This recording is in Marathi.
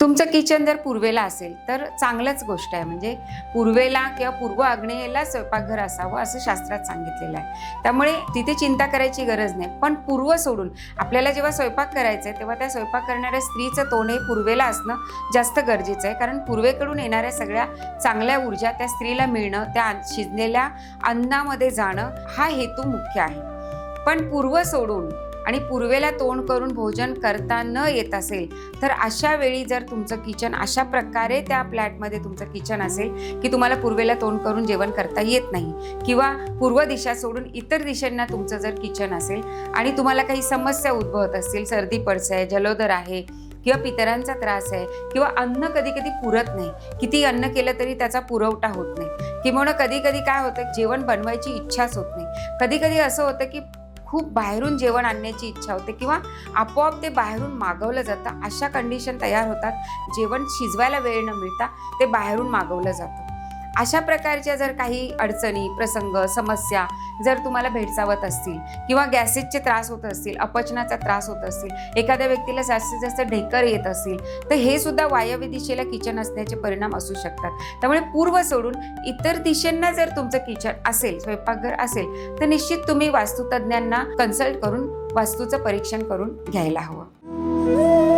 तुमचं किचन जर पूर्वेला असेल तर चांगलंच गोष्ट आहे. म्हणजे पूर्वेला किंवा पूर्व आग्नेयेला स्वयंपाकघर असावं असं शास्त्रात सांगितलेलं आहे. त्यामुळे तिथे चिंता करायची गरज नाही. पण पूर्व सोडून आपल्याला जेव्हा स्वयंपाक करायचा आहे तेव्हा त्या स्वयंपाक करणाऱ्या स्त्रीचं तोंड हे पूर्वेला असणं जास्त गरजेचं आहे. कारण पूर्वेकडून येणाऱ्या सगळ्या चांगल्या ऊर्जा त्या स्त्रीला मिळणं, त्या शिजलेल्या अन्नामध्ये जाणं हा हेतू मुख्य आहे. पण पूर्व सोडून आणि पूर्वेला तोंड करून भोजन करता न येत असेल तर अशा वेळी जर तुमचं किचन अशा प्रकारे त्या फ्लॅटमध्ये तुमचं किचन असेल की तुम्हाला पूर्वेला तोंड करून जेवण करता येत नाही किंवा पूर्व दिशा सोडून इतर दिशांना तुमचं जर किचन असेल आणि तुम्हाला काही समस्या उद्भवत असतील, सर्दी पडस आहे, जलोदर आहे किंवा पितरांचा त्रास आहे किंवा अन्न कधी कधी पुरत नाही, किती अन्न केलं तरी त्याचा पुरवठा होत नाही, किंवा कधी कधी काय होतं जेवण बनवायची इच्छाच होत नाही, कधी कधी असं होतं की खूप बाहेरून जेवण आणण्याची इच्छा होते किंवा आपोआप ते बाहेरून मागवलं जातं, अशा कंडिशन तयार होतात, जेवण शिजवायला वेळ न मिळता ते बाहेरून मागवलं जातं. अशा प्रकारच्या जर काही अडचणी, प्रसंग, समस्या जर तुम्हाला भेडसावत असतील किंवा गॅसेसचे त्रास होत असतील, अपचनाचा त्रास होत असतील, एखाद्या व्यक्तीला जास्तीत जास्त ढेकर येत असतील तर हे सुद्धा वायव्य दिशेला किचन असण्याचे परिणाम असू शकतात. त्यामुळे पूर्व सोडून इतर दिशेंना जर तुमचं किचन असेल, स्वयंपाकघर असेल तर निश्चित तुम्ही वास्तुतज्ञांना कन्सल्ट करून वास्तूचं परीक्षण करून घ्यायला हवं.